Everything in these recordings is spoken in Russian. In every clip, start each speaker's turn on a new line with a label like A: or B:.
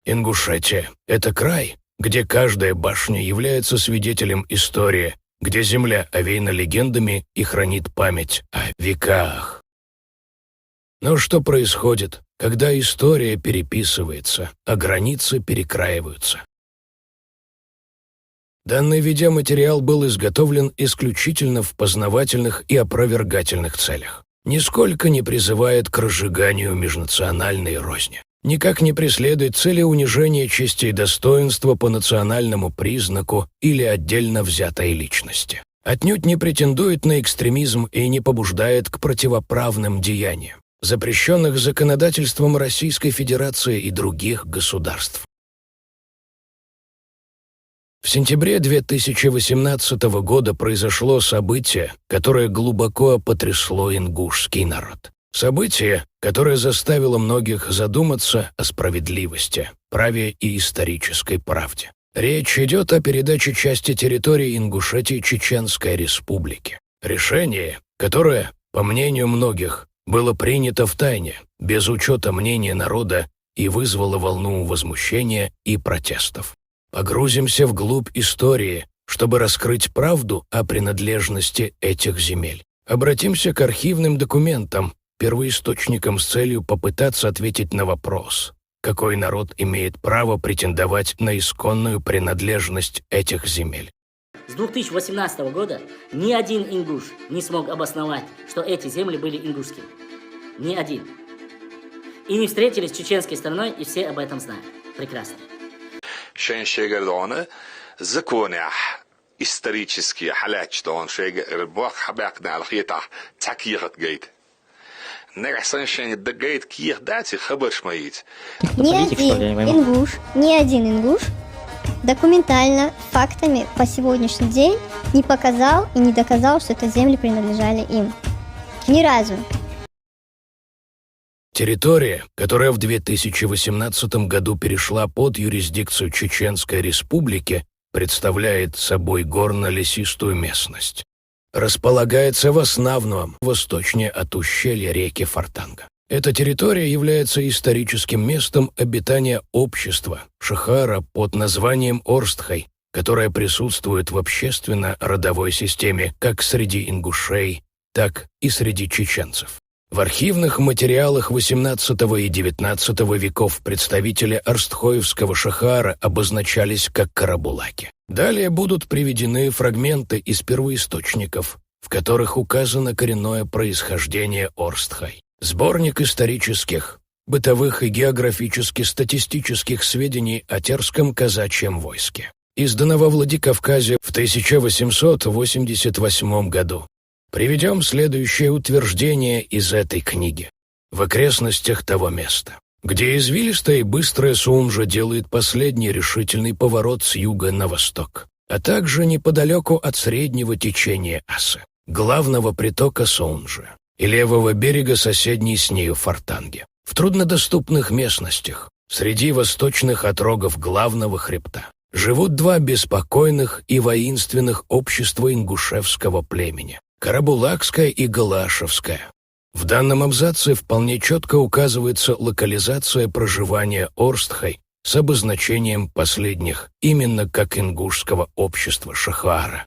A: Ингушетия — это край, где каждая башня является свидетелем истории, где земля овеяна легендами и хранит память о веках. Но что происходит, когда история переписывается, а границы перекраиваются? Данный видеоматериал был изготовлен исключительно в познавательных и опровергательных целях. Нисколько не призывает к разжиганию межнациональной розни. Никак не преследует цели унижения чести и достоинства по национальному признаку или отдельно взятой личности. Отнюдь не претендует на экстремизм и не побуждает к противоправным деяниям, запрещенных законодательством Российской Федерации и других государств. В сентябре 2018 года произошло событие, которое глубоко потрясло ингушский народ. Событие, которое заставило многих задуматься о справедливости, праве и исторической правде. Речь идет о передаче части территории Ингушетии Чеченской Республике. Решение, которое, по мнению многих, было принято втайне, без учета мнения народа и вызвало волну возмущения и протестов. Погрузимся вглубь истории, чтобы раскрыть правду о принадлежности этих земель. Обратимся к архивным документам, первоисточникам с целью попытаться ответить на вопрос, какой народ имеет право претендовать на исконную принадлежность этих земель.
B: С 2018 года ни один ингуш не смог обосновать, что эти земли были ингушскими. Ни один. И не встретились с чеченской стороной, и все об этом знают. Прекрасно.
C: Шеншегердоны законях исторические халячдон шегербах хабякна алхита такират гейт.
D: Ни один ингуш документально, фактами по сегодняшний день не показал и не доказал, что эти земли принадлежали им. Ни разу.
A: Территория, которая в 2018 году перешла под юрисдикцию Чеченской Республики, представляет собой горно-лесистую местность. Располагается в основном восточнее от ущелья реки Фортанга. Эта территория является историческим местом обитания общества Шахара под названием Орстхай, которое присутствует в общественно-родовой системе как среди ингушей, так и среди чеченцев. В архивных материалах XVIII и XIX веков представители Орстхоевского шахара обозначались как карабулаки. Далее будут приведены фрагменты из первоисточников, в которых указано коренное происхождение Орстхай. Сборник исторических, бытовых и географически-статистических сведений о терском казачьем войске, издано во Владикавказе в 1888 году. Приведем следующее утверждение из этой книги. В окрестностях того места, где извилистая и быстрая Соунжа делает последний решительный поворот с юга на восток, а также неподалеку от среднего течения Асы, главного притока Соунжи, и левого берега соседней с нею Фортанги, в труднодоступных местностях, среди восточных отрогов главного хребта, живут два беспокойных и воинственных общества ингушевского племени – Карабулакская и Галашевская. В данном абзаце вполне четко указывается локализация проживания Орстхай с обозначением последних именно как ингушского общества Шахара.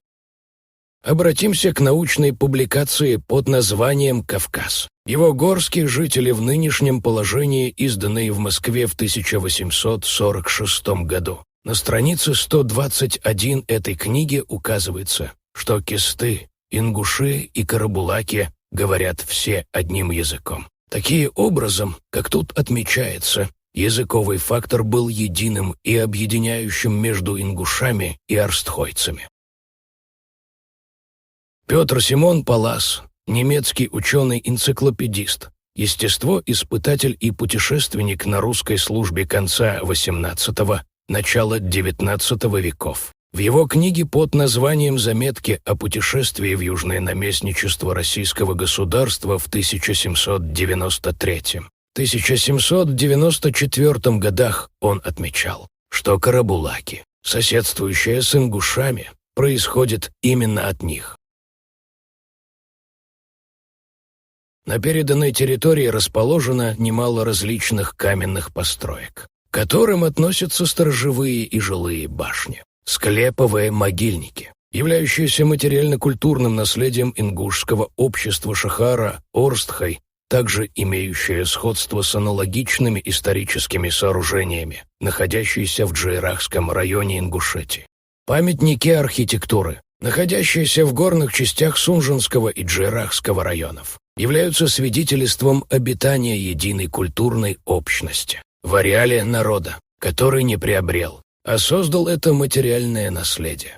A: Обратимся к научной публикации под названием «Кавказ». Его горские жители в нынешнем положении, изданные в Москве в 1846 году. На странице 121 этой книги указывается, что кесты, ингуши и карабулаки говорят все одним языком. Таким образом, как тут отмечается, языковый фактор был единым и объединяющим между ингушами и орстхойцами. Петр Симон Паллас, немецкий ученый-энциклопедист, естествоиспытатель и путешественник на русской службе конца XVIII – начала XIX веков. В его книге под названием «Заметки о путешествии в Южное наместничество Российского государства в 1793-1794 годах он отмечал, что карабулаки, соседствующие с ингушами, происходят именно от них. На переданной территории расположено немало различных каменных построек. которым относятся сторожевые и жилые башни, склеповые могильники, являющиеся материально-культурным наследием ингушского общества Шахара, Орстхай, также имеющее сходство с аналогичными историческими сооружениями, находящиеся в Джейрахском районе Ингушетии. Памятники архитектуры, находящиеся в горных частях Сунжинского и Джейрахского районов, являются свидетельством обитания единой культурной общности в ареале народа, который не приобрел, а создал это материальное наследие.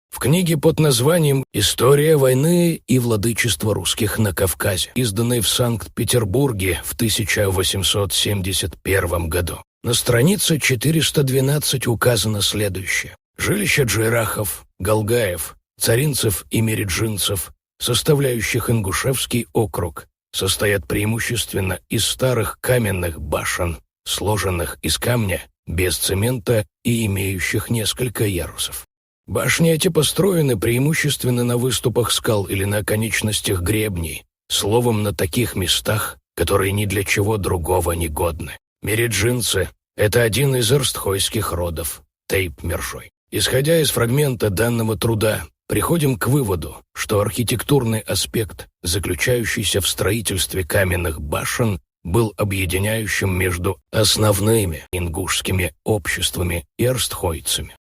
A: В книге под названием «История войны и владычества русских на Кавказе», изданной в Санкт-Петербурге в 1871 году, на странице 412 указано следующее. Жилища джейрахов, галгаев, царинцев и мериджинцев, составляющих Ингушевский округ, состоят преимущественно из старых каменных башен, сложенных из камня, без цемента и имеющих несколько ярусов. Башни эти построены преимущественно на выступах скал или на конечностях гребней, словом, на таких местах, которые ни для чего другого не годны. Мериджинцы — это один из эрстхойских родов, Тейп-Мержой. Исходя из фрагмента данного труда, приходим к выводу, что архитектурный аспект, заключающийся в строительстве каменных башен, был объединяющим между основными ингушскими обществами и эрстхойцами.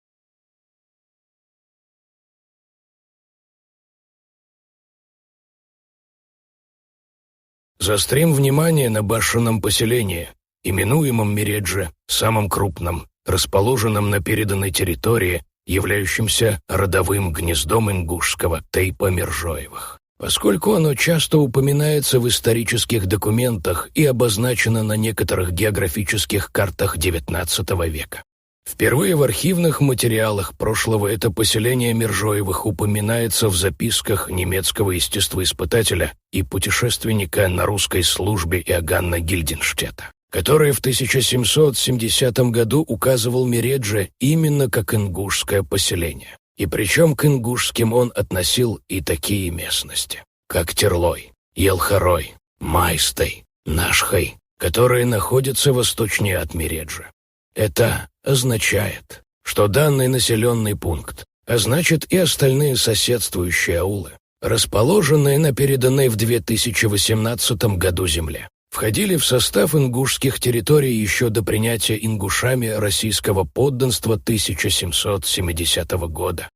A: Заострим внимание на башенном поселении, именуемом Мередже, самым крупным, расположенном на переданной территории, являющемся родовым гнездом ингушского Тейпа-Мержоевых. Поскольку оно часто упоминается в исторических документах и обозначено на некоторых географических картах XIX века. Впервые в архивных материалах прошлого это поселение Мержоевых упоминается в записках немецкого естествоиспытателя и путешественника на русской службе Иоганна Гильденштета, который в 1770 году указывал Мередже именно как ингушское поселение. И причем к ингушским он относил и такие местности, как Терлой, Елхарой, Майстой, Нашхой, которые находятся восточнее от Мереджи. Это означает, что данный населенный пункт, а значит и остальные соседствующие аулы, расположенные на переданной в 2018 году земле, входили в состав ингушских территорий еще до принятия ингушами российского подданства 1770 года.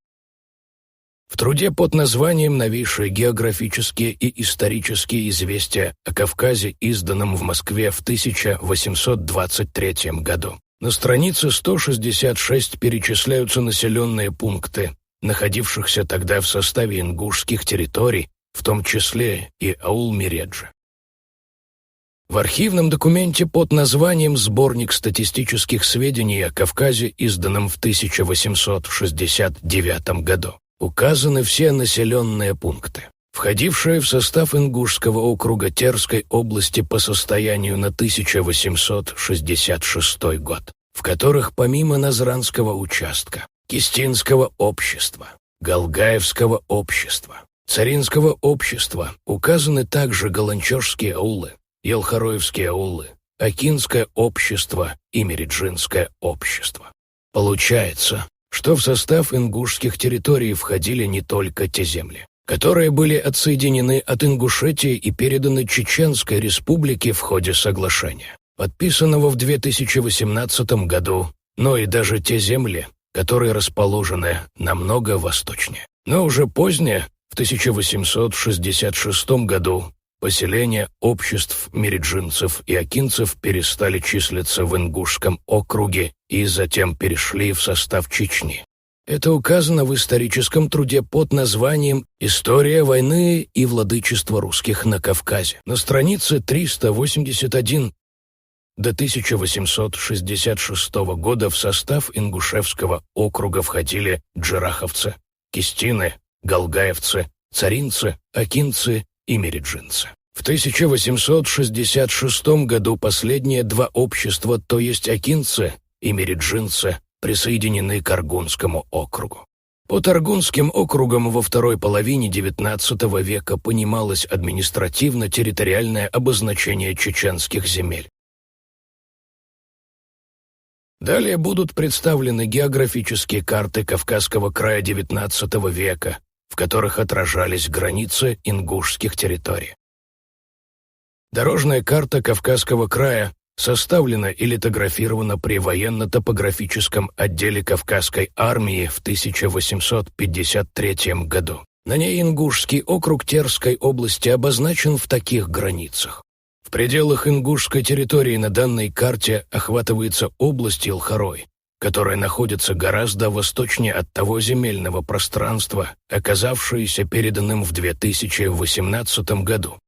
A: В труде под названием «Новейшие географические и исторические известия о Кавказе», изданном в Москве в 1823 году, на странице 166 перечисляются населенные пункты, находившихся тогда в составе ингушских территорий, в том числе и аул Мереджи. В архивном документе под названием «Сборник статистических сведений о Кавказе», изданном в 1869 году, указаны все населенные пункты, входившие в состав ингушского округа Терской области по состоянию на 1866 год, в которых помимо Назранского участка, Кистинского общества, Галгаевского общества, Царинского общества указаны также Галанчожские аулы, Елхароевские аулы, Акинское общество и Мериджинское общество. Получается, что в состав ингушских территорий входили не только те земли, которые были отсоединены от Ингушетии и переданы Чеченской республике в ходе соглашения, подписанного в 2018 году, но и даже те земли, которые расположены намного восточнее. Но уже позднее, в 1866 году, поселения обществ мериджинцев и акинцев перестали числиться в Ингушском округе и затем перешли в состав Чечни. Это указано в историческом труде под названием «История войны и владычества русских на Кавказе» на странице 381. До 1866 года в состав Ингушевского округа входили джераховцы, кистины, галгаевцы, царинцы, акинцы и мериджинцы. В 1866 году последние два общества, то есть акинцы и мериджинцы, присоединены к Аргунскому округу. Под Аргунским округом во второй половине XIX века понималось административно-территориальное обозначение чеченских земель. Далее будут представлены географические карты Кавказского края XIX века, в которых отражались границы ингушских территорий. Дорожная карта Кавказского края составлена и литографирована при военно-топографическом отделе Кавказской армии в 1853 году. На ней Ингушский округ Терской области обозначен в таких границах. В пределах ингушской территории на данной карте охватывается область Илхарой, которая находится гораздо восточнее от того земельного пространства, оказавшееся переданным в 2018 году.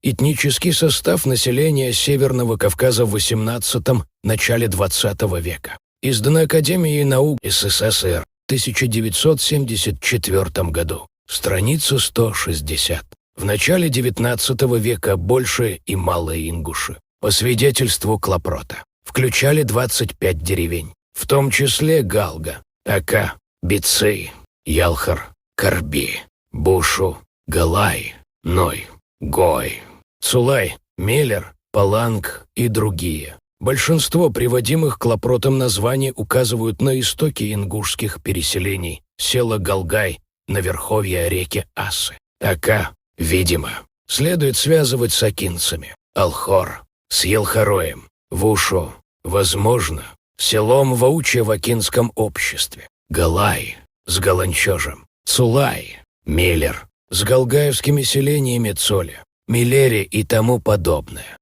A: Этнический состав населения Северного Кавказа в XVIII – начале XX века. Издана Академией наук СССР в 1974 году. Страница 160. В начале XIX века большие и малые ингуши, по свидетельству Клопрота, включали 25 деревень, в том числе Галга, Ака, Бицей, Ялхар, Карби, Бушу, Галай, Ной, Гой, Цулай, Мелер, Паланг и другие. Большинство приводимых Клопротом названий указывают на истоки ингушских переселений, села Галгай, на верховья реки Асы. Ака, видимо, следует связывать с акинцами, Алхор, с Елхароем, Вушу, возможно, селом Вауче в акинском обществе, Галай, с Галанчожем, Цулай, Мелер, с галгаевскими селениями Цоля, Милере и тому подобное.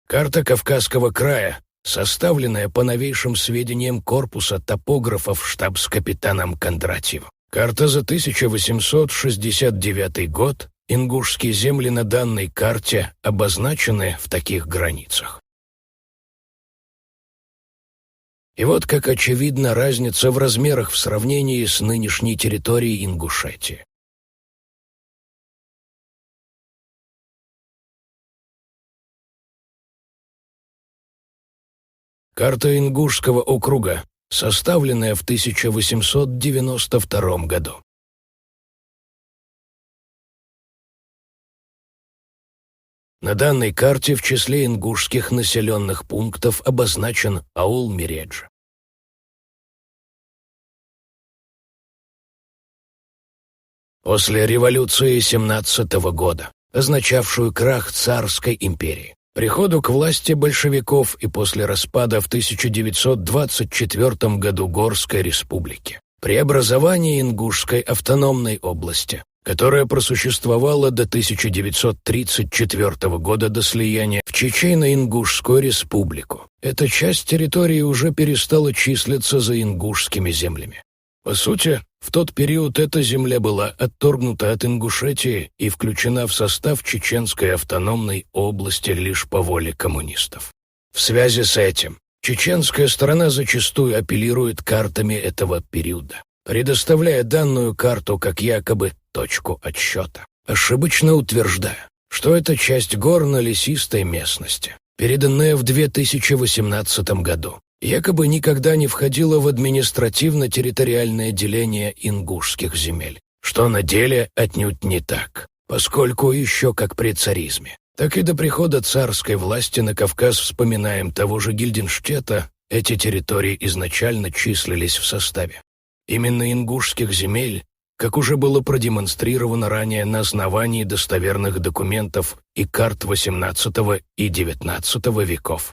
A: Карта Кавказского края, составленная по новейшим сведениям корпуса топографов штабс-капитаном Кондратьевым. Карта за 1869 год, ингушские земли на данной карте обозначены в таких границах. И вот как очевидна разница в размерах в сравнении с нынешней территорией Ингушетии. Карта Ингушского округа, составленная в 1892 году. На данной карте в числе ингушских населенных пунктов обозначен аул Миредж. После революции 17 года, означавшую крах царской империи, приходу к власти большевиков и после распада в 1924 году Горской республики, преобразование Ингушской автономной области, которая просуществовала до 1934 года до слияния в Чечено-Ингушскую республику. Эта часть территории уже перестала числиться за ингушскими землями. По сути, в тот период эта земля была отторгнута от Ингушетии и включена в состав Чеченской автономной области лишь по воле коммунистов. В связи с этим, чеченская сторона зачастую апеллирует картами этого периода, предоставляя данную карту как якобы точку отсчета, ошибочно утверждая, что это часть горно-лесистой местности, переданная в 2018 году, якобы никогда не входила в административно-территориальное деление ингушских земель, что на деле отнюдь не так, поскольку еще как при царизме, так и до прихода царской власти на Кавказ, вспоминаем того же Гильденштета, эти территории изначально числились в составе именно ингушских земель, как уже было продемонстрировано ранее на основании достоверных документов и карт XVIII и XIX веков.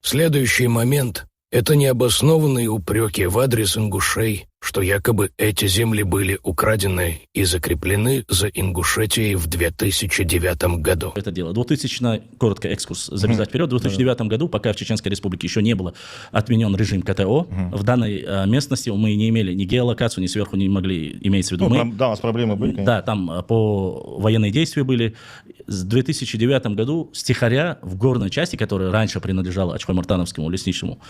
A: Следующий момент – это необоснованные упреки в адрес ингушей, что якобы эти земли были украдены и закреплены за Ингушетией в 2009 году.
E: Это дело. 2000, коротко экскурс, забежать вперед, в 2009 году, пока в Чеченской Республике еще не было отменен режим КТО, в данной местности мы не имели ни геолокацию, ни сверху не могли, имеется в виду
F: да, у нас проблемы были, конечно.
E: Да, там по военные действия были. В 2009 году стихаря в горной части, которая раньше принадлежала Ачхой-Мартановскому лесничеству,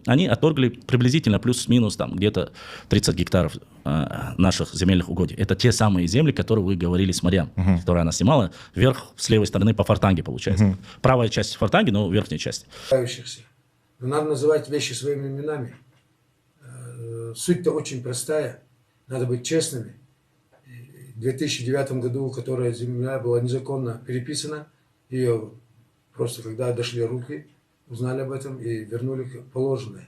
E: они отторгли приблизительно плюс-минус там где-то 30 гектаров наших земельных угодий. Это те самые земли, которые вы говорили с Марьям, которую она снимала, вверх с левой стороны по Фортанге получается. Правая часть Фортанги, но верхняя часть.
G: Надо называть вещи своими именами.
F: суть-то очень простая. Надо быть честными. В 2009 году, которая земля была незаконно переписана, ее просто когда дошли руки, узнали об этом и вернули положенное.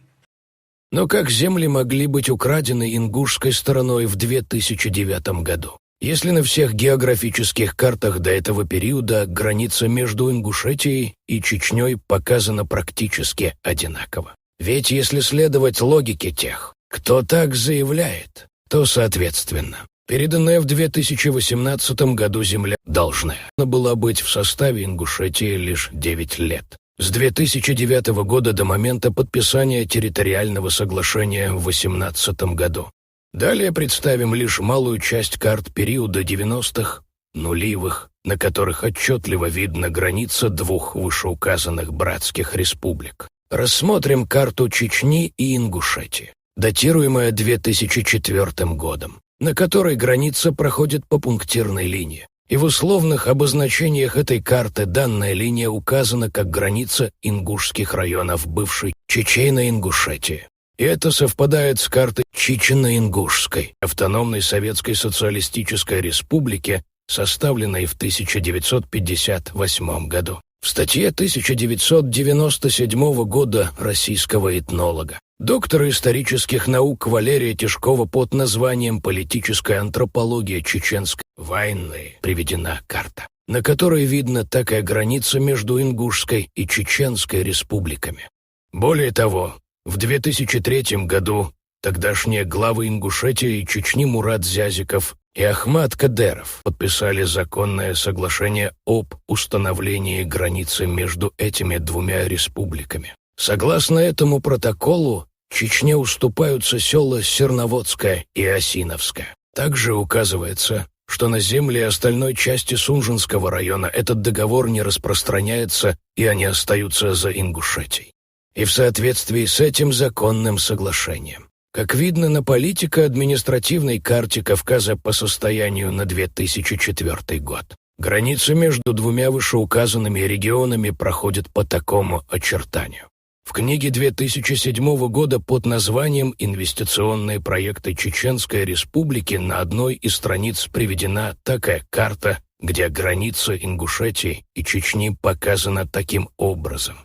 A: Но как земли могли быть украдены ингушской стороной в 2009 году? Если на всех географических картах до этого периода граница между Ингушетией и Чечней показана практически одинаково. Ведь если следовать логике тех, кто так заявляет, то, соответственно, переданная в 2018 году земля должна была быть в составе Ингушетии лишь 9 лет. С 2009 года до момента подписания территориального соглашения в 2018 году. Далее представим лишь малую часть карт периода 90-х, нулевых, на которых отчетливо видна граница двух вышеуказанных братских республик. Рассмотрим карту Чечни и Ингушетии, датируемая 2004 годом, на которой граница проходит по пунктирной линии. И в условных обозначениях этой карты данная линия указана как граница ингушских районов бывшей Чечено-Ингушетии. И это совпадает с картой Чечено-Ингушской автономной Советской Социалистической Республики, составленной в 1958 году. В статье 1997 года российского этнолога, доктора исторических наук Валерия Тишкова под названием «Политическая антропология чеченской войны» приведена карта, на которой видна такая граница между Ингушской и Чеченской республиками. Более того, в 2003 году тогдашние главы Ингушетии и Чечни Мурат Зязиков и Ахмад Кадеров подписали законное соглашение об установлении границы между этими двумя республиками. Согласно этому протоколу, Чечне уступаются села Серноводское и Осиновское. Также указывается, что на земли остальной части Сунжинского района этот договор не распространяется, и они остаются за Ингушетией. И в соответствии с этим законным соглашением, как видно на политико-административной карте Кавказа по состоянию на 2004 год, граница между двумя вышеуказанными регионами проходит по такому очертанию. В книге 2007 года под названием «Инвестиционные проекты Чеченской Республики» на одной из страниц приведена такая карта, где граница Ингушетии и Чечни показана таким образом.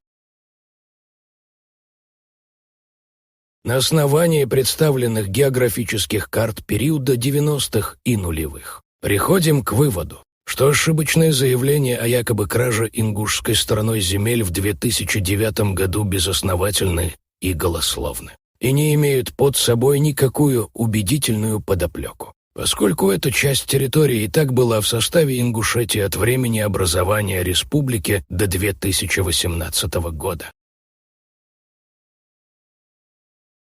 A: На основании представленных географических карт периода 90-х и нулевых приходим к выводу, что ошибочные заявления о якобы краже ингушской стороной земель в 2009 году безосновательны и голословны, и не имеют под собой никакую убедительную подоплеку, поскольку эта часть территории и так была в составе Ингушетии от времени образования республики до 2018 года.